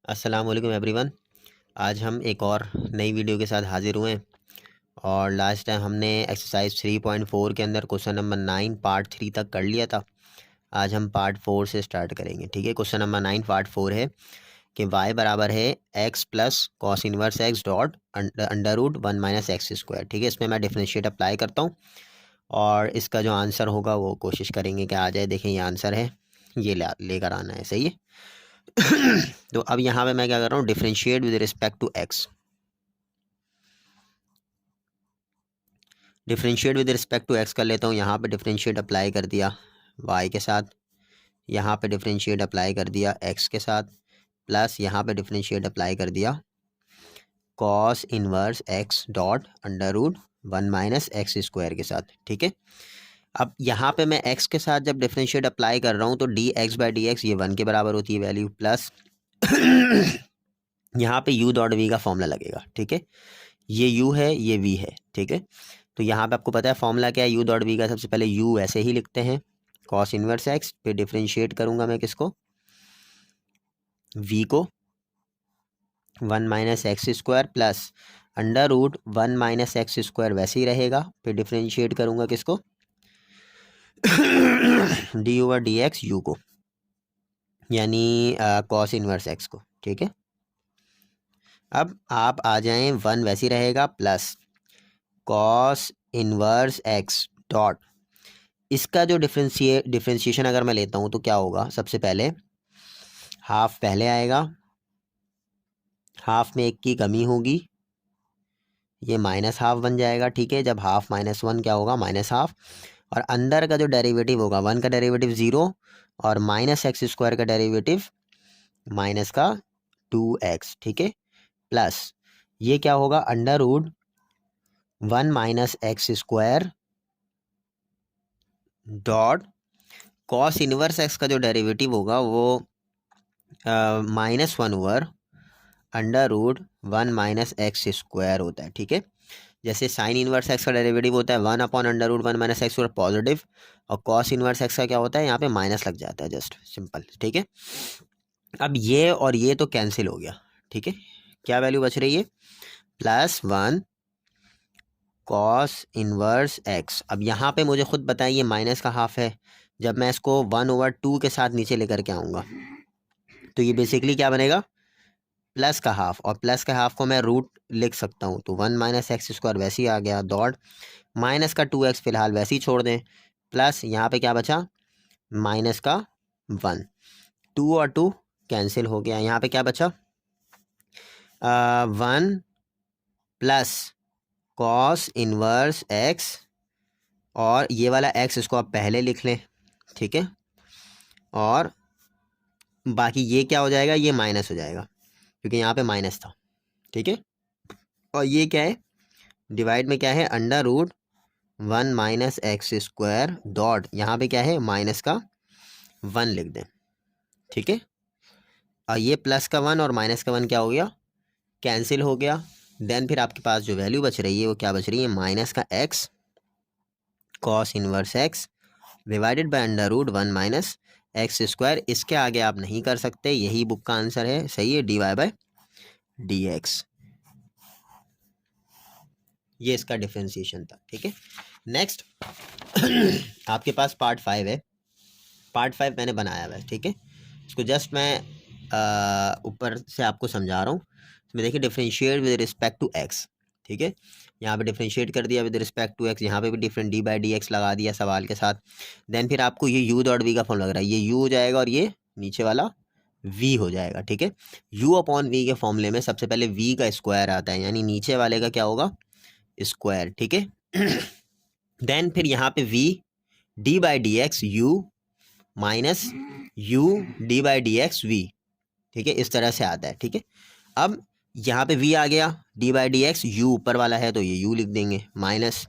अस्सलाम वालेकुम एवरीवन। आज हम एक और नई वीडियो के साथ हाज़िर हुए हैं और लास्ट टाइम हमने एक्सरसाइज 3.4 के अंदर क्वेश्चन नंबर 9 पार्ट 3 तक कर लिया था। आज हम पार्ट 4 से स्टार्ट करेंगे। ठीक है, क्वेश्चन नंबर 9 पार्ट 4 है कि y बराबर है x plus cos inverse x dot under root 1 minus x square. ठीक है, इसमें मैं डिफरेंशिएट अप्लाई करता हूँ और इसका जो आंसर होगा वो कोशिश करेंगे कि आ जाए। देखें ये आंसर है, ये लेकर आना है। सही है। तो अब यहाँ पे मैं क्या कर रहा हूँ, differentiate with respect to x. Differentiate with respect to x कर लेता हूँ। यहाँ पे डिफरेंशिएट अप्लाई कर दिया वाई के साथ, यहाँ पे डिफरेंशिएट अप्लाई कर दिया एक्स के साथ, प्लस यहाँ पे डिफरेंशिएट अप्लाई कर दिया cos inverse x dot under root 1 minus x square के साथ। ठीक है, अब यहाँ पे मैं एक्स के साथ जब डिफरेंशिएट अप्लाई कर रहा हूँ तो D x by d x ये 1 के बराबर होती है वैल्यू, प्लस यहाँ पे u डॉट वी का फॉर्मूला लगेगा। ठीक है, ये u है, ये v है। ठीक है, तो यहाँ पे आपको पता है फॉर्मूला क्या है u डॉट वी का। सबसे पहले u ऐसे ही लिखते हैं, कॉस इनवर्स एक्स पे डिफरेंशिएट करूँगा मैं किसको, v को, 1 minus x square plus under root 1 minus x square वैसे ही रहेगा, फिर डिफरेंशिएट करूँगा किसको d over d x u को, यानी कॉस इनवर्स एक्स को। ठीक है, अब आप आ जाएं 1 वैसे ही रहेगा plus cos inverse x dot, इसका जो डिफरेंशिएशन अगर मैं लेता हूँ तो क्या होगा, सबसे पहले हाफ पहले आएगा, हाफ में 1 की कमी होगी, ये माइनस हाफ बन जाएगा। ठीक है, जब हाफ माइनस 1 क्या होगा, माइनस हाफ, और अंदर का जो डेरिवेटिव होगा 1 का डेरिवेटिव 0 और माइनस एक्स स्क्वायर का डेरिवेटिव माइनस का 2x। ठीक है, प्लस ये क्या होगा, under root 1 minus x square dot cos inverse x का जो डेरिवेटिव होगा वो -1 over under root 1 minus x square होता है। ठीक है, जैसे साइन इनवर्स एक्स का डेरिवेटिव होता है 1 upon under root 1 minus x square positive, और कॉस इनवर्स एक्स का क्या होता है, यहाँ पे माइनस लग जाता है, जस्ट सिंपल। ठीक है, अब ये और ये तो कैंसिल हो गया। ठीक है, क्या वैल्यू बच रही है, +1 कॉस इनवर्स एक्स। अब यहाँ पे मुझे खुद बताइए माइनस का हाफ है, जब मैं इसको 1/2 के साथ नीचे लेकर के आऊँगा तो ये बेसिकली क्या बनेगा, प्लस का हाफ, और प्लस का हाफ को मैं रूट लिख सकता हूँ, तो 1 माइनस एक्स स्क्वायर वैसे ही आ गया, डॉट माइनस का 2x फिलहाल वैसे ही छोड़ दें, प्लस यहाँ पे क्या बचा, माइनस का 1, 2 और 2 कैंसिल हो गया, यहाँ पे क्या बचा 1 प्लस कॉस इनवर्स एक्स, और ये वाला x इसको आप पहले लिख लें। ठीक है, और बाकी ये क्या हो जाएगा, ये माइनस हो जाएगा क्योंकि यहाँ पे माइनस था। ठीक है, और ये क्या है, डिवाइड में क्या है, under root 1 minus x square dot यहाँ पे क्या है, माइनस का 1 लिख दें। ठीक है, और ये प्लस का 1 और माइनस का 1 क्या हो गया, कैंसिल हो गया। देन फिर आपके पास जो वैल्यू बच रही है वो क्या बच रही है, माइनस का x cos inverse x divided by under root 1 minus x square. इसके आगे आप नहीं कर सकते, यही बुक का आंसर है। सही है, dy बाय डी एक्स, ये इसका डिफरेंशिएशन था। ठीक है, नेक्स्ट आपके पास पार्ट 5 है। पार्ट 5 मैंने बनाया हुआ है। ठीक है, इसको जस्ट मैं ऊपर से आपको समझा रहा हूँ। इसमें देखिए differentiate with respect to x. ठीक है, यहाँ पे डिफरेंशिएट कर दिया विद रिस्पेक्ट टू एक्स, यहाँ पे भी different D by d x लगा दिया सवाल के साथ। देन फिर आपको ये यू डॉट वी का फॉर्म लग रहा है, ये यू हो जाएगा और ये नीचे वाला वी हो जाएगा। ठीक है, यू अपॉन वी के फॉर्मूले में सबसे पहले वी का स्क्वायर आता है, यानी नीचे वाले का क्या होगा, स्क्वायर। ठीक है, देन फिर यहाँ पे v d by d x u minus u d by d x v. ठीक है, इस तरह से आता है। ठीक है, अब यहाँ पे v आ गया, D by d x, you ऊपर वाला है तो ये u लिख देंगे, माइनस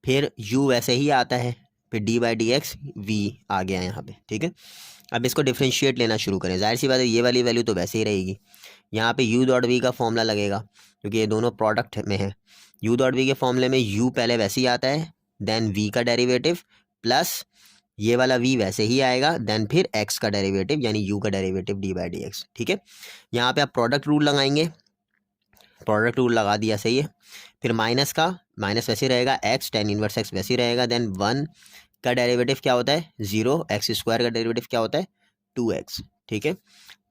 फिर u वैसे ही आता है, फिर D by d x v आ गया यहाँ पे। ठीक है, अब इसको डिफरेंशिएट लेना शुरू करें। जाहिर सी बात है ये वाली वैल्यू तो वैसे ही रहेगी, यहाँ पे u डॉट v का फॉर्मूला लगेगा क्योंकि ये दोनों प्रोडक्ट में है। u डॉट v के फॉर्मूले में u पहले वैसे ही आता है, देन v का डेरिवेटिव प्लस ये वाला v वैसे ही आएगा, देन फिर x का डेरिवेटिव यानी u का डेरिवेटिव d/dx। ठीक है, यहाँ पे आप प्रोडक्ट रूल लगाएंगे, प्रोडक्ट रूल लगा दिया, सही है। फिर माइनस का माइनस वैसे रहेगा, x tan इनवर्स x वैसे रहेगा, देन 1 का डेरिवेटिव क्या होता है 0, x स्क्वायर का डेरिवेटिव क्या होता है 2x। ठीक है,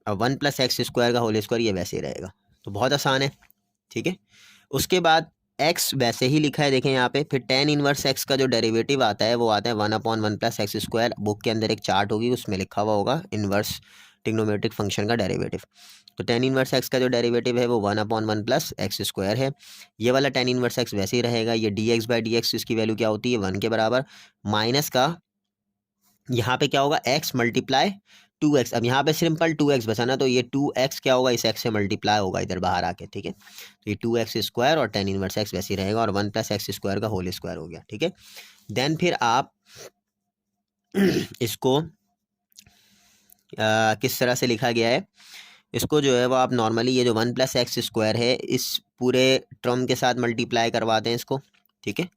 अब 1 + x स्क्वायर का होल स्क्वायर ये वैसे ही रहेगा, तो बहुत आसान है। ठीक है, उसके बाद x वैसे ही लिखा है देखें यहाँ पे, फिर tan इनवर्स x का जो डेरिवेटिव आता है वो आता है 1/1 + x स्क्वायर। बुक के अंदर एक चार्ट होगी, उसमें लिखा हुआ होगा इनवर्स ट्रिग्नोमेट्रिक फंक्शन का डेरिवेटिव। तो tan इनवर्स x का जो डेरिवेटिव है वो 1/1 + x स्क्वायर है। ये वाला tan इनवर्स x वैसे ही रहेगा। ये dx/dx इसकी वैल्यू क्या होती है 1 के बराबर, माइनस का यहाँ पे क्या होगा x × 2x। अब यहाँ पे सिंपल 2x बचा ना, तो ये 2x क्या होगा इस x से मल्टीप्लाई होगा इधर बाहर आके। ठीक है, तो ये 2x स्क्वायर और tan इनवर्स x वैसे ही रहेगा, और 1 + x स्क्वायर का होल स्क्वायर हो गया। ठीक है, देन फिर आप इसको किस तरह से लिखा गया है, इसको जो है वो आप नॉर्मली ये जो 1 + x स्क्वायर है इस पूरे टर्म के साथ मल्टीप्लाई करवाते हैं इसको। ठीक है,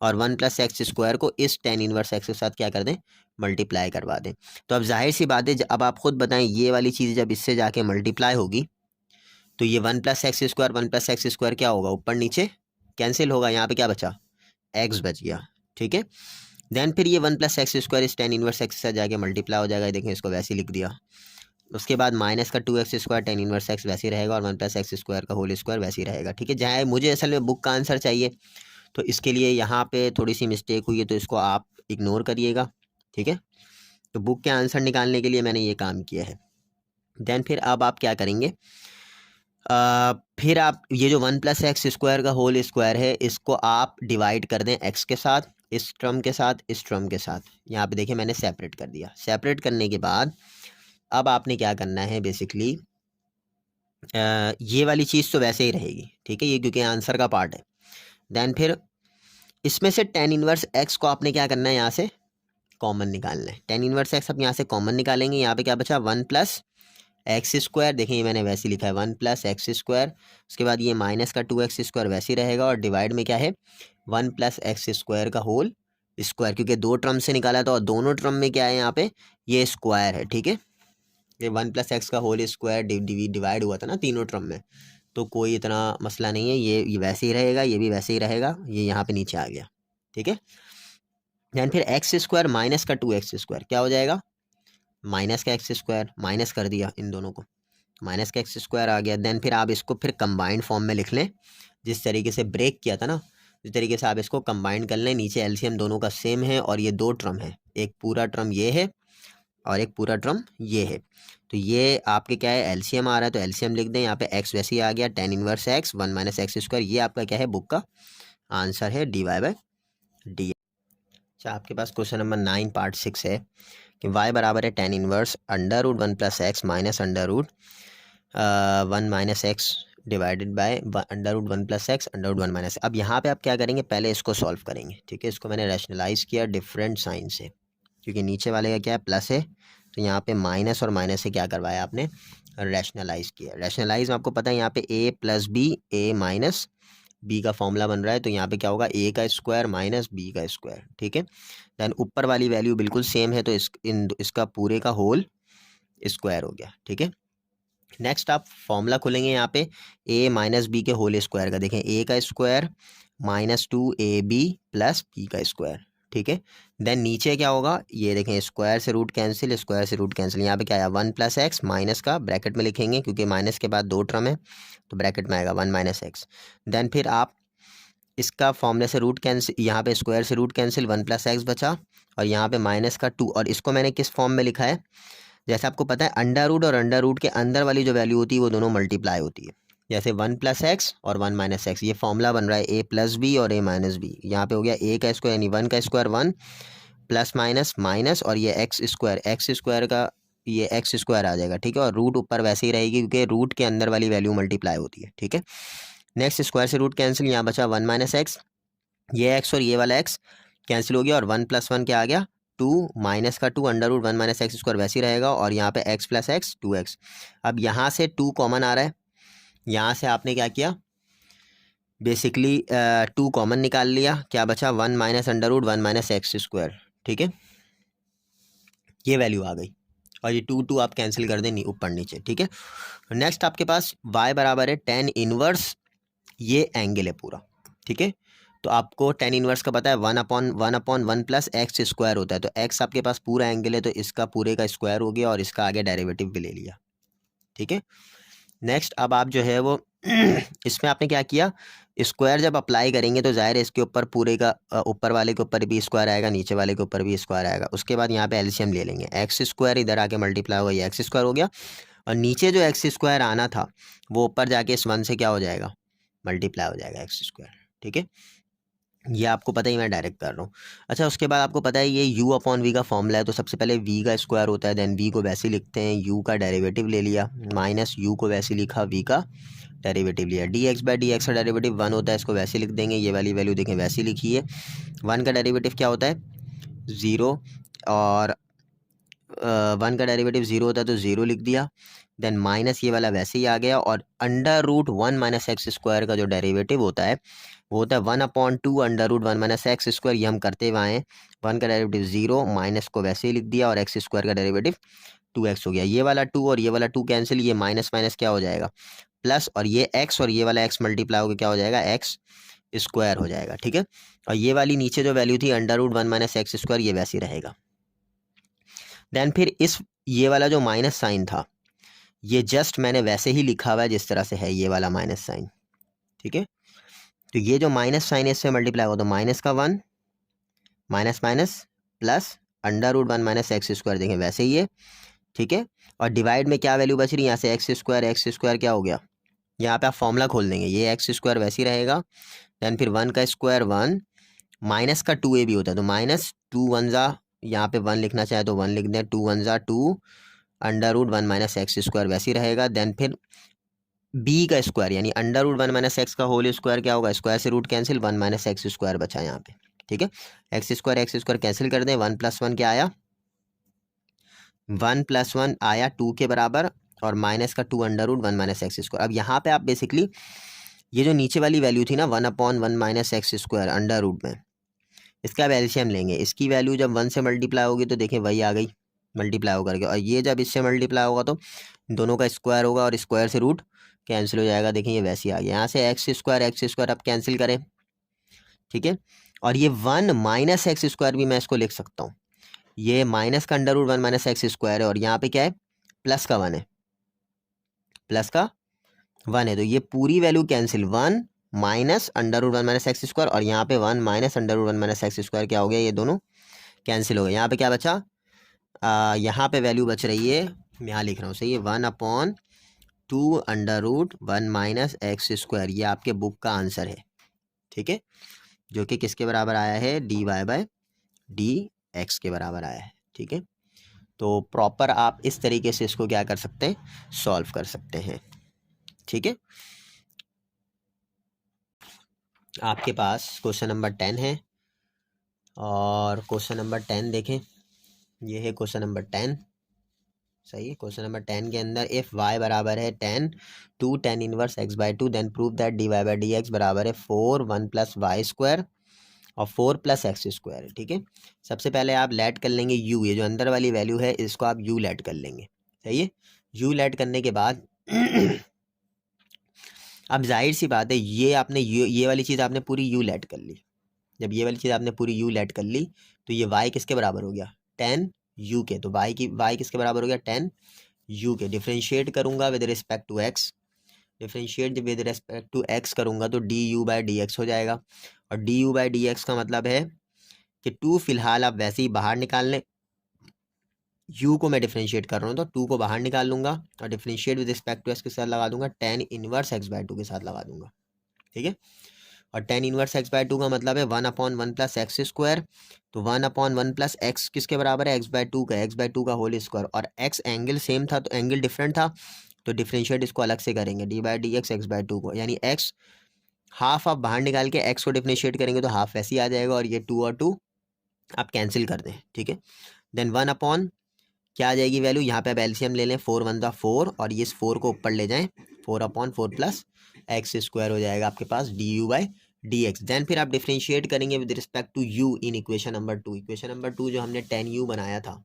और 1 + x स्क्वायर को इस tan इनवर्स x के साथ क्या कर दें मल्टीप्लाई करवा दें। तो अब जाहिर सी बात है, अब आप खुद बताएं ये वाली चीज़ जब इससे जाके मल्टीप्लाई होगी तो ये 1 + x स्क्वायर 1 + x स्क्वायर क्या होगा ऊपर नीचे कैंसिल होगा, यहाँ पे क्या बचा x बच गया। ठीक है, देन फिर ये 1 + x स्क्वायर इस tan इनवर्स x के साथ जाके मल्टीप्लाई हो जाएगा, देखें इसको वैसे ही लिख दिया। उसके बाद माइनस का 2x square tan inverse x वैसे ही रहेगा, और 1 + x स्क्वायर का होल स्क्वायर वैसे ही रहेगा। ठीक है, जहाँ मुझे असल में बुक का आंसर चाहिए तो इसके लिए यहाँ पे थोड़ी सी मिस्टेक हुई है, तो इसको आप इग्नोर करिएगा। ठीक है, तो बुक के आंसर निकालने के लिए मैंने ये काम किया है। देन फिर अब आप क्या करेंगे, फिर आप ये जो 1 + x स्क्वायर का होल स्क्वायर है इसको आप डिवाइड कर दें x के साथ, इस टर्म के साथ, इस टर्म के साथ। यहाँ पे देखिए मैंने सेपरेट कर दिया। सेपरेट करने के बाद अब आपने क्या करना है बेसिकली, ये वाली चीज़ तो वैसे ही रहेगी। ठीक है, ये क्योंकि आंसर का पार्ट है। देन फिर इसमें से tan इनवर्स x को आपने क्या करना है यहाँ से कॉमन निकालना है। tan इनवर्स x आप यहाँ से कॉमन निकालेंगे, यहाँ पे क्या बचा 1 + x स्क्वायर, देखिए ये मैंने वैसे लिखा है 1 + x स्क्वायर। उसके बाद ये माइनस का 2x स्क्वायर वैसे ही रहेगा, और डिवाइड में क्या है 1 + x स्क्वायर का होल स्क्वायर, क्योंकि दो टर्म से निकाला था और दोनों टर्म में क्या है यहाँ पे ये स्क्वायर है। ठीक है, ये 1 + x का होल स्क्वायर डिवाइड हुआ था ना तीनों टर्म में, तो कोई इतना मसला नहीं है, ये वैसे ही रहेगा, ये भी वैसे ही रहेगा, ये यहाँ पे नीचे आ गया। ठीक है, देन फिर x स्क्वायर माइनस का 2x स्क्वायर क्या हो जाएगा माइनस का x स्क्वायर, माइनस कर दिया इन दोनों को, माइनस का x स्क्वायर आ गया। देन फिर आप इसको फिर कंबाइंड फॉर्म में लिख लें, जिस तरीके से ब्रेक किया था ना इस तरीके से आप इसको कंबाइंड कर लें। नीचे एलसीएम दोनों का सेम है, और ये दो टर्म है, एक पूरा टर्म ये है और एक पूरा टर्म ये है, तो ये आपके क्या है एलसीएम आ रहा है, तो एलसीएम लिख दें। यहाँ पे x वैसे ही आ गया tan inverse x 1 - x square, ये आपका क्या है बुक का आंसर है dy/d। अच्छा, आपके पास क्वेश्चन नंबर 9 पार्ट 6 है कि y बराबर है tan inverse √1 + x minus √1 - x divided bye √1 + x √1 - अब यहाँ पे आप क्या करेंगे पहले इसको सॉल्व करेंगे। ठीक है, इसको मैंने रैशनलाइज किया डिफरेंट साइन से, क्योंकि नीचे वाले का क्या है प्लस है, तो यहाँ पे माइनस और माइनस से क्या करवाया आपने रैशनलाइज किया। रैशनलाइज में आपको पता है यहाँ पे a + b a - b का फॉर्मूला बन रहा है, तो यहाँ पे क्या होगा a का स्क्वायर माइनस b का स्क्वायर। ठीक है, देन ऊपर वाली वैल्यू बिल्कुल सेम है, तो इसका पूरे का होल स्क्वायर हो गया। ठीक है, नेक्स्ट आप फॉर्मूला खोलेंगे यहाँ पे a - b के होल स्क्वायर का, देखें a का स्क्वायर -2ab + b का स्क्वायर। ठीक है, देन नीचे क्या होगा ये देखें स्क्वायर से रूट कैंसिल, स्क्वायर से रूट कैंसिल, यहाँ पे क्या आया 1 + x माइनस का ब्रैकेट में लिखेंगे क्योंकि माइनस के बाद दो टर्म है, तो ब्रैकेट में आएगा 1 - x। देन फिर आप इसका फॉर्मूले से रूट कैंसिल, यहाँ पे स्क्वायर से रूट कैंसिल 1 + x बचा, और यहाँ पे माइनस का 2, और इसको मैंने किस फॉर्म में लिखा है जैसे आपको पता है अंडर रूट और अंडर रूट के अंदर वाली जो वैल्यू होती है वो दोनों मल्टीप्लाई होती है, जैसे 1 + x और 1 - x, ये फॉर्मूला बन रहा है a + b और a - b। यहाँ पे हो गया a का स्क्वायर यानी 1 का स्क्वायर 1 प्लस माइनस माइनस, और ये x स्क्वायर का ये x स्क्वायर आ जाएगा। ठीक है, और रूट ऊपर वैसे ही रहेगी क्योंकि रूट के अंदर वाली वैल्यू मल्टीप्लाई होती है। ठीक है, नेक्स्ट स्क्वायर से रूट कैंसिल, यहाँ बचा 1 - x, ये x और ये वाला x कैंसिल हो गया, और 1 + 1 क्या आ गया 2 माइनस का 2 अंडर रूट 1 - x स्क्वायर वैसे ही रहेगा, और यहाँ पे x + x 2x। अब यहाँ से 2 कॉमन आ रहा है, यहाँ से आपने क्या किया बेसिकली 2 कॉमन निकाल लिया, क्या बचा 1 - अंडर रूट 1 - x स्क्वायर। ठीक है, ये वैल्यू आ गई, और ये 2 आप कैंसिल कर दें ऊपर नीचे, ठीक है। नेक्स्ट आपके पास y बराबर है tan इनवर्स, ये एंगल है पूरा, ठीक है। तो आपको tan इनवर्स का पता है 1/1 प्लस एक्स स्क्वायर होता है, तो x आपके पास पूरा एंगल है, तो इसका पूरे का स्क्वायर हो गया और इसका आगे डेरिवेटिव भी ले लिया, ठीक है। नेक्स्ट अब आप जो है वो इसमें आपने क्या किया, स्क्वायर जब अप्लाई करेंगे तो जाहिर है इसके ऊपर पूरे का ऊपर वाले के ऊपर भी स्क्वायर आएगा, नीचे वाले के ऊपर भी स्क्वायर आएगा। उसके बाद यहाँ पे एलसीएम ले लेंगे, एक्स स्क्वायर इधर आके मल्टीप्लाई होगा, ये एक्स स्क्वायर हो गया, और नीचे जो एक्स स्क्वायर आना था वो ऊपर जाके इस 1 से क्या हो जाएगा, मल्टीप्लाई हो जाएगा एक्स स्क्वायर, ठीक है। ये आपको पता ही, मैं डायरेक्ट कर रहा हूँ। अच्छा, उसके बाद आपको पता है ये u अपॉन वी का फॉर्मूला है, तो सबसे पहले v का स्क्वायर होता है, देन v को वैसे ही लिखते हैं, u का डेरिवेटिव ले लिया, माइनस u को वैसे लिखा, v का डेरिवेटिव लिया, dx/dx का डेरिवेटिव 1 होता है, इसको वैसे लिख देंगे, ये वाली वैल्यू देखें वैसे लिखी है, 1 का डेरिवेटिव क्या होता है 0, और 1 का डेरिवेटिव 0 होता है तो 0 लिख दिया, देन माइनस ये वाला वैसे ही आ गया, और under root 1 minus x square का जो डेरिवेटिव होता है वो होता है 1/2 under root 1 minus x square, ये हम करते हुए आए, 1 का डेरिवेटिव 0, माइनस को वैसे ही लिख दिया, और एक्स स्क्वायर का डेरिवेटिव 2x हो गया, ये वाला 2 और ये वाला 2 कैंसिल, ये माइनस माइनस क्या हो जाएगा प्लस, और ये x और ये वाला x मल्टीप्लाई होकर क्या हो जाएगा एक्स स्क्वायर हो जाएगा, ठीक है। और ये वाली नीचे जो वैल्यू थी under root 1 minus x square, ये वैसे ही रहेगा। देन फिर इस ये वाला जो माइनस साइन था ये जस्ट मैंने वैसे ही लिखा हुआ है जिस तरह से है, ये वाला माइनस साइन, ठीक है। तो ये जो माइनस साइन है इससे मल्टीप्लाई होगा तो माइनस का 1 minus minus plus under root 1 minus x square, देखें वैसे ही है, ठीक है। और डिवाइड में क्या वैल्यू बच रही है, यहाँ से एक्स स्क्वायर क्या हो गया, यहाँ पे आप फॉर्मूला खोल देंगे, ये एक्स स्क्वायर वैसे ही रहेगा, देन फिर 1 का स्क्वायर 1, माइनस का 2a भी होता है तो माइनस 2 1 ज़ा, यहाँ पे 1 लिखना चाहे तो 1 लिख दें, 2 1 ज़ा 2 under root 1 minus x square वैसे ही रहेगा, देन फिर b का स्क्वायर यानी अंडर रूट 1 माइनस एक्स का होल स्क्वायर क्या होगा, स्क्वायर से root cancel, 1 minus x square बचा यहाँ पे, ठीक है। एक्स स्क्वायर कैंसिल कर दें, 1 + 1 क्या आया, 1 + 1 आया 2 के बराबर, और माइनस का 2 under root 1 minus x square. अब यहाँ पे आप बेसिकली ये जो नीचे वाली वैल्यू थी ना 1/1 minus x square under root में, इसका अब एलसीएम लेंगे, इसकी वैल्यू जब 1 से मल्टीप्लाई होगी तो देखें वही आ गई मल्टीप्लाई होकर के, और ये जब इससे मल्टीप्लाई होगा तो दोनों का स्क्वायर होगा और स्क्वायर से रूट कैंसिल हो जाएगा, देखें ये वैसे ही आ गया, यहाँ से एक्स स्क्वायर अब कैंसिल करें, ठीक है। और ये 1 माइनस एक्स स्क्वायर भी मैं इसको लिख सकता हूँ, ये माइनस का under root 1 minus x square है, और यहाँ पे क्या है प्लस का 1 है, प्लस का 1 है, तो ये पूरी value cancel, 1 minus under root 1 minus x square, और यहाँ पे 1 minus under root 1 minus x square क्या हो गया, ये दोनों कैंसिल हो गए। यहाँ पे क्या बचा, यहाँ पे वैल्यू बच रही है, मैं यहाँ लिख रहा हूँ सही है, 1/2 under root 1 minus x square, ये आपके बुक का आंसर है, ठीक है, जो कि किसके बराबर आया है, dy/dx के बराबर आया है, ठीक है। तो प्रॉपर आप इस तरीके से इसको क्या कर सकते हैं, सॉल्व कर सकते हैं, ठीक है। आपके पास क्वेश्चन नंबर 10 है, और क्वेश्चन नंबर 10 देखें, ये है क्वेश्चन नंबर 10, सही है। क्वेश्चन नंबर 10 के अंदर इफ़ y बराबर है 10 2 tan inverse x/2 then prove that dy/dx बराबर है 4 1 + y स्क्वायर और 4 + x स्क्वायर, ठीक है। सबसे पहले आप लेट कर लेंगे u, ये जो अंदर वाली वैल्यू है इसको आप u लेट कर लेंगे, सही है। u लेट करने के बाद अब जाहिर सी बात है ये आपने ये वाली चीज़ आपने पूरी u लेट कर ली, जब ये वाली चीज़ आपने पूरी u लेट कर ली तो ये y किसके बराबर हो गया, 10 u के, तो y किसके बराबर हो गया, 10 u के। डिफ्रेंशिएट करूंगा with respect to x, differentiate with respect to x करूंगा तो du/dx हो जाएगा, और du/dx का मतलब है कि 2 फिलहाल आप वैसे ही बाहर निकाल लें, u को मैं डिफ्रेंशिएट कर रहा हूँ तो 2 को बाहर निकाल लूंगा, और differentiate with respect to x के साथ लगा दूंगा tan इनवर्स x/2 के साथ लगा दूंगा, ठीक है। और tan इनवर्स x/2 का मतलब है 1/1 + एक्स स्क्वायर, तो 1/1 + x किसके बराबर है, x/2 का होल स्क्वायर, और x एंगल सेम था तो एंगल डिफरेंट था तो डिफरेंशिएट इसको अलग से करेंगे, d/dx x/2 को, यानी x हाफ आप बाहर निकाल के x को डिफरेंशिएट करेंगे तो हाफ वैसे ही आ जाएगा, और ये 2 और 2 आप कैंसिल कर दें, ठीक है। देन 1 अपॉन क्या आ जाएगी वैल्यू, यहाँ पे आप एलसीएम ले लें, 4 1 4, और ये इस 4 को ऊपर ले जाएं, 4/4 + एक्स स्क्वायर हो जाएगा आपके पास du/dx। देन फिर आप डिफरेंशिएट करेंगे with respect to u in equation number 2, equation number 2 जो हमने 10u बनाया था,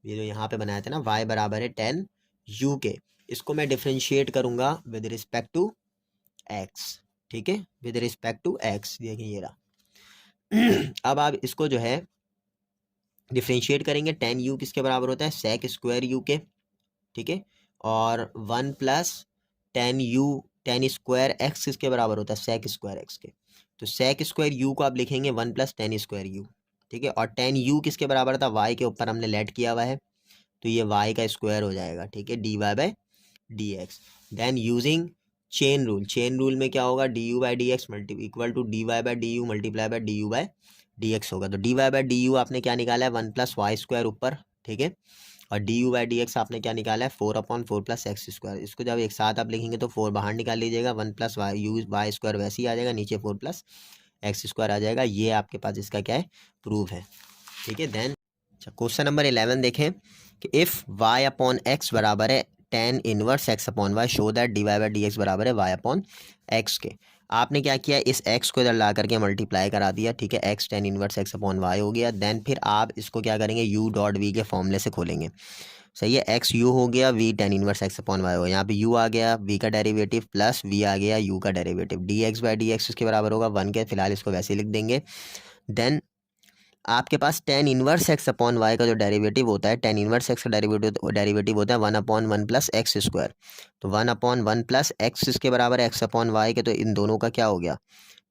ये जो यहाँ पे बनाया था ना y बराबर है 10u के, इसको मैं डिफ्रेंशिएट करूँगा विद रिस्पेक्ट टू x, ठीक है, विद रिस्पेक्ट टू x। देखिए ये रहा। अब आप इसको जो है डिफ्रेंशिएट करेंगे, 10u किसके बराबर होता है, सेक स्क्वायर u के, ठीक है, और 1 प्लस 10u 10 स्क्वायर एक्स किसके बराबर होता है, सेक स्क्वायर एक्स के। तो सेक स्क्वायर u को आप लिखेंगे 1 प्लस 10 स्क्वायर u, ठीक है, और 10u किसके बराबर था, y के ऊपर हमने लेट किया हुआ है, तो ये y का स्क्वायर हो जाएगा, ठीक है, dy by d x. Then using chain rule, chain rule में क्या होगा, d u by d x equal to d y by d u multiply by d u by d x होगा। तो d y by d u आपने क्या निकाला है, 1 plus y square ऊपर, ठीक है, और d u by d x आपने क्या निकाला है, 4/4 प्लस एक्स स्क्वायर। इसको जब एक साथ आप लिखेंगे तो 4 बाहर निकाल लीजिएगा, 1 प्लस वाई स्क्वायर वैसे ही आ जाएगा, नीचे 4 प्लस एक्स स्क्वायर आ जाएगा। ये आपके पास इसका क्या है, प्रूफ है, ठीक है। देन क्वेश्चन नंबर 11 देखें कि इफ़ y अपॉन x बराबर है tan inverse x upon y, show that d y by d x बराबर है y अपॉन x के। आपने क्या किया, इस x को इधर ला करके मल्टीप्लाई करा दिया, ठीक है, x tan inverse x upon y हो गया। देन फिर आप इसको क्या करेंगे, u डॉट v के फॉर्मूले से खोलेंगे, सही है, x u हो गया, v tan inverse x upon y हो गया, यहाँ पे u आ गया, v का डेरिवेटिव प्लस v आ गया u का derivative, dx by d x इसके बराबर होगा 1 के, फिलहाल इसको वैसे ही लिख देंगे। देन आपके पास tan inverse x upon y का जो डेरिवेटिव होता है, tan इनवर्स x का डेरिवेटिव होता है 1/1 प्लस एक्स स्क्वायर। तो 1/1 प्लस एक्स इसके बराबर है x अपॉन वाई के, तो इन दोनों का क्या हो गया,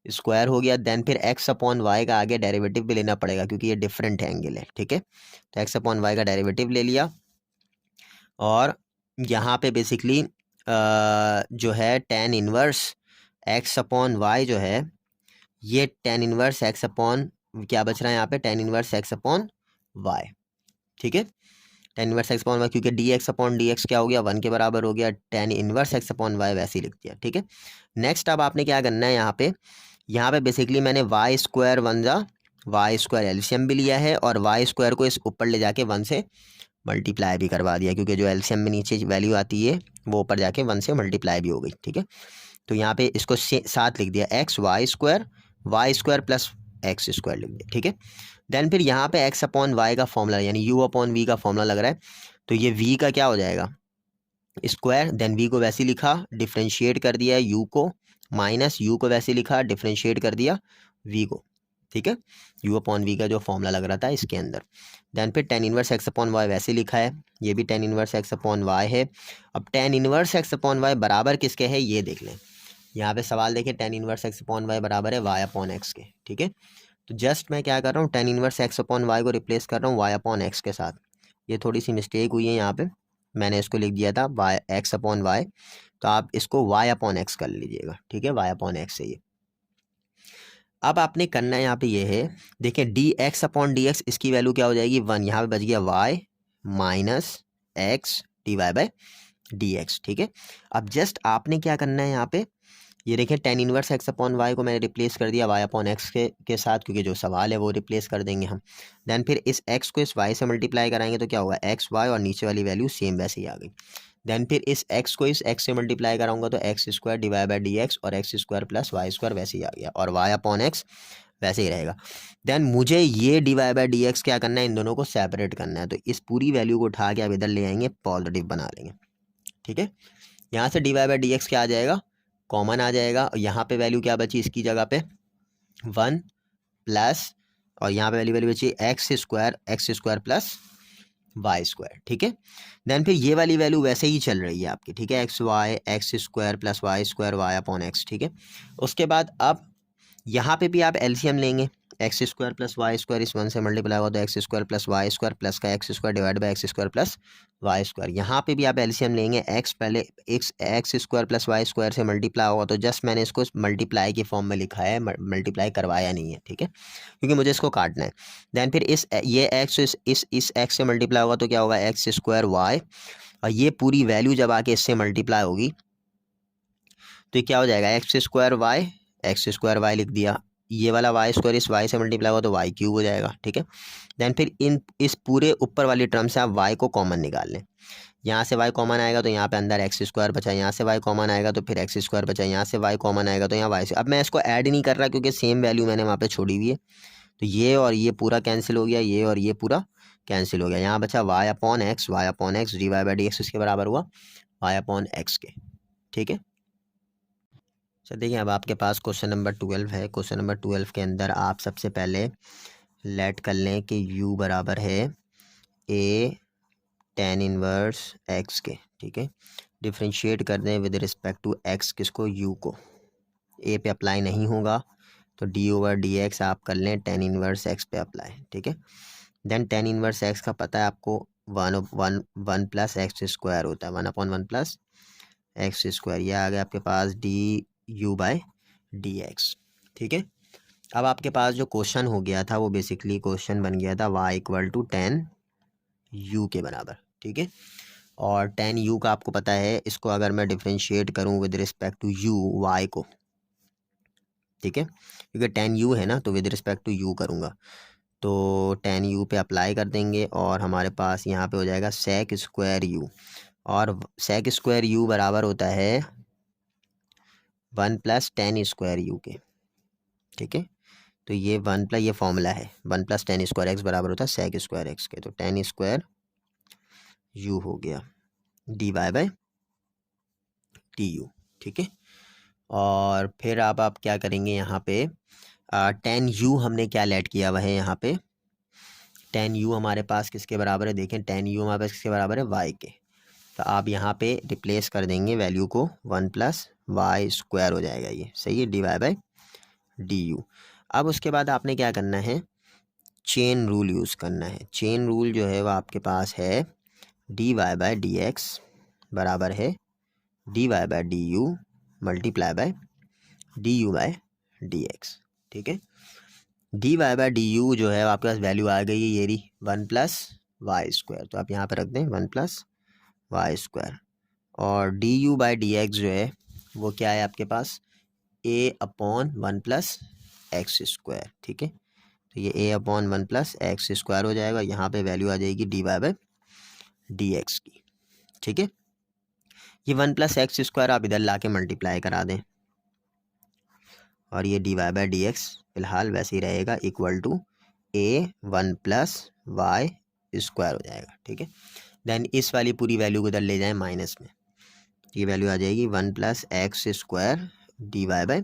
स्क्वायर हो गया। देन फिर x अपॉन वाई का आगे डेरिवेटिव भी लेना पड़ेगा क्योंकि ये डिफरेंट एंगल है, ठीक है, तो x अपॉन वाई का डेरिवेटिव ले लिया। और यहाँ पे बेसिकली जो है tan inverse x upon y जो है, ये tan इनवर्स x अपॉन क्या बच रहा है यहाँ पे, tan inverse x upon y, ठीक है, tan inverse x upon y, क्योंकि dx अपॉन dx क्या हो गया, 1 के बराबर हो गया, tan inverse x upon y वैसे ही लिख दिया, ठीक है। नेक्स्ट अब आपने क्या करना है, यहाँ पे बेसिकली मैंने वाई स्क्वायर 1 जा वाई स्क्वायर एलसीएम भी लिया है, और वाई स्क्वायर को इस ऊपर ले जाके 1 से मल्टीप्लाई भी करवा दिया, क्योंकि जो एलसीएम में नीचे वैल्यू आती है वो ऊपर जाके 1 से मल्टीप्लाई भी हो गई, ठीक है। तो यहाँ पे इसको साथ लिख दिया, x y square plus x square लिख दिया, ठीक है। देन फिर यहाँ पे एक्स अपॉन वाई का फॉर्मूला यानी यू अपॉन वी का फॉर्मूला लग रहा है, तो ये वी का क्या हो जाएगा, स्क्वायर, देन वी को वैसे लिखा, डिफ्रेंशिएट कर दिया यू को, माइनस यू को वैसे लिखा, डिफ्रेंशिएट कर दिया वी को, ठीक है, यू अपॉन वी का जो फॉर्मूला लग रहा था इसके अंदर। देन फिर tan inverse x upon y वैसे लिखा है, ये भी tan inverse x upon y है। अब tan inverse x upon y बराबर किसके है, ये देख लें, यहाँ पे सवाल देखें, tan inverse x upon y बराबर है वाई अपॉन एक्स के, ठीक है। तो जस्ट मैं क्या कर रहा हूँ, tan inverse x upon y को रिप्लेस कर रहा हूँ वाई अपॉन एक्स के साथ। ये थोड़ी सी मिस्टेक हुई है, यहाँ पे मैंने इसको लिख दिया था वाई एक्स अपॉन वाई, तो आप इसको वाई अपॉन एक्स कर लीजिएगा, ठीक है, वाई अपॉन एक्स से ये। अब आपने करना है यहाँ पे ये है, देखें d x upon d x, इसकी वैल्यू क्या हो जाएगी 1, यहाँ पे बच गया y minus x d y by d x, ठीक है। अब जस्ट आपने क्या करना है यहाँ पे, ये देखें tan inverse x upon y को मैंने रिप्लेस कर दिया वाई अपॉन एक्स के साथ, क्योंकि जो सवाल है वो रिप्लेस कर देंगे हम। देन फिर इस x को इस y से मल्टीप्लाई कराएंगे तो क्या होगा, एक्स वाई, और नीचे वाली वैल्यू सेम वैसे ही आ गई। देन फिर इस x को इस x से मल्टीप्लाई कराऊंगा तो x square divide by d x, और x square plus y square वैसे ही आ गया, और y अपॉन एक्स वैसे ही रहेगा। देन मुझे ये डिवाइड बाई डी एक्स क्या करना है, इन दोनों को सेपरेट करना है, तो इस पूरी वैल्यू को उठा के आप इधर ले आएंगे, पॉजिटिव बना लेंगे, ठीक है। यहाँ से डिवाइड बाई डी एक्स क्या आ जाएगा, कॉमन आ जाएगा, और यहाँ पे वैल्यू क्या बची इसकी जगह पे 1 प्लस, और यहाँ पे वैल्यू बची x square plus y square, ठीक है। देन फिर ये वाली वैल्यू वैसे ही चल रही है आपकी, ठीक है, x square plus y square y upon x, ठीक है। उसके बाद अब यहाँ पे भी आप एलसीएम लेंगे, x square plus y square इस 1 से मल्टीप्लाई होगा तो x square plus y square plus का x square divide by x square plus y square. यहाँ पे भी आप एलसीएम लेंगे, एक्स पहले x square plus y square से मल्टीप्लाई होगा, तो जस्ट मैंने इसको मल्टीप्लाई की फॉर्म में लिखा है, मल्टीप्लाई करवाया नहीं है, ठीक है, क्योंकि मुझे इसको काटना है। देन फिर ये एक्स इस एक्स से मल्टीप्लाई होगा तो क्या होगा, एक्स स्क्वायर वाई, और ये पूरी वैल्यू जब आके इससे मल्टीप्लाई होगी तो क्या हो जाएगा, एक्स स्क्वायर वाई लिख दिया, ये वाला वाई स्क्वायर इस वाई से मल्टीप्लाई होगा तो वाई क्यूब हो जाएगा, ठीक है। देन फिर इस पूरे ऊपर वाली टर्म से आप वाई को कॉमन निकाल लें, यहाँ से वाई कॉमन आएगा तो यहाँ पे अंदर एक्स स्क्वायर बचा, यहाँ से वाई कॉमन आएगा तो फिर एक्स स्क्वायर बचा, यहाँ से वाई कॉमन आएगा तो यहाँ वाई से। अब मैं इसको ऐड नहीं कर रहा क्योंकि सेम वैल्यू मैंने वहाँ पे छोड़ी हुई है, तो ये और ये पूरा कैंसिल हो गया, ये और ये पूरा कैंसिल हो गया। यहाँ बचा y upon x d y by d x किसके बराबर हुआ, y अपॉन एक्स के। ठीक है, सर देखिए अब आपके पास क्वेश्चन नंबर 12 है। क्वेश्चन नंबर 12 के अंदर आप सबसे पहले लेट कर लें कि u बराबर है a tan इनवर्स x के। ठीक है, डिफ्रेंशिएट कर दें विद रिस्पेक्ट टू x किसको, u को। a पे अप्लाई नहीं होगा तो d ओवर डी एक्स आप कर लें tan इनवर्स x पे अप्लाई। ठीक है, देन tan इनवर्स x का पता है आपको 1 प्लस एक्स स्क्वायर होता है, 1 अपॉन 1 प्लस एक्स स्क्वायर। यह आ गया आपके पास d u by d x. ठीक है, अब आपके पास जो क्वेश्चन हो गया था वो बेसिकली क्वेश्चन बन गया था y equal to tan u के बराबर। ठीक है, और tan u का आपको पता है, इसको अगर मैं डिफ्रेंशिएट करूं with respect to u y को, ठीक है, क्योंकि tan u है ना तो विद रिस्पेक्ट टू u करूँगा तो tan u पे अप्लाई कर देंगे और हमारे पास यहाँ पे हो जाएगा sec स्क्वायर u, और sec स्क्वायर u बराबर होता है 1 प्लस tan स्क्वायर u के। ठीक है, तो ये 1 प्लस, ये फॉर्मूला है 1 प्लस tan स्क्वायर x बराबर होता है sec स्क्वायर x के। तो tan स्क्वायर u हो गया d y by t u. ठीक है, और फिर आप क्या करेंगे यहाँ पे tan u हमने क्या लेट किया हुआ है यहाँ पे, tan u हमारे पास किसके बराबर है, देखें tan u हमारे पास किसके बराबर है, y के। तो आप यहाँ पे रिप्लेस कर देंगे वैल्यू को, 1 प्लस वाई स्क्वायर हो जाएगा, ये सही है, d y by d u. अब उसके बाद आपने क्या करना है, चेन रूल यूज़ करना है। चेन रूल जो है वो आपके पास है d y by d x बराबर है d y by d u multiply by d u by d x. ठीक है, d y by d u जो है आपके पास वैल्यू आ गई है ये रही 1 प्लस वाई स्क्वायर, तो आप यहाँ पे रख दें 1 प्लस वाई स्क्वायर, और d u by d x जो है वो क्या है आपके पास, a upon 1 plus x square. ठीक है, तो ये a upon 1 plus x square हो जाएगा, यहाँ पे वैल्यू आ जाएगी d y by d x की। ठीक है, ये 1 प्लस एक्स स्क्वायर आप इधर ला के मल्टीप्लाई करा दें, और ये d y by d x फिलहाल वैसे ही रहेगा equal to a 1 plus y square हो जाएगा। ठीक है, देन इस वाली पूरी वैल्यू को इधर ले जाएं माइनस में, ये वैल्यू आ जाएगी 1 plus x square d y by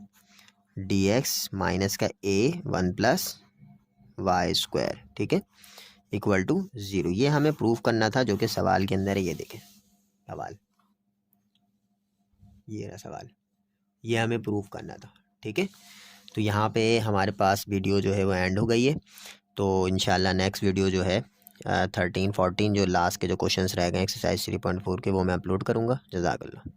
d x minus का a 1 प्लस वाई स्क्वायर। ठीक है, इक्वल टू 0। ये हमें प्रूफ करना था जो कि सवाल के अंदर है, ये देखें सवाल, ये रहा सवाल, ये हमें प्रूफ करना था। ठीक है, तो यहाँ पे हमारे पास वीडियो जो है वो एंड हो गई है। तो इंशाल्लाह नेक्स्ट वीडियो जो है 13 14 जो लास्ट के जो क्वेश्चंस रह गए एक्सरसाइज 3.4 के, वो मैं अपलोड करूँगा। जज़ाकल्लाह।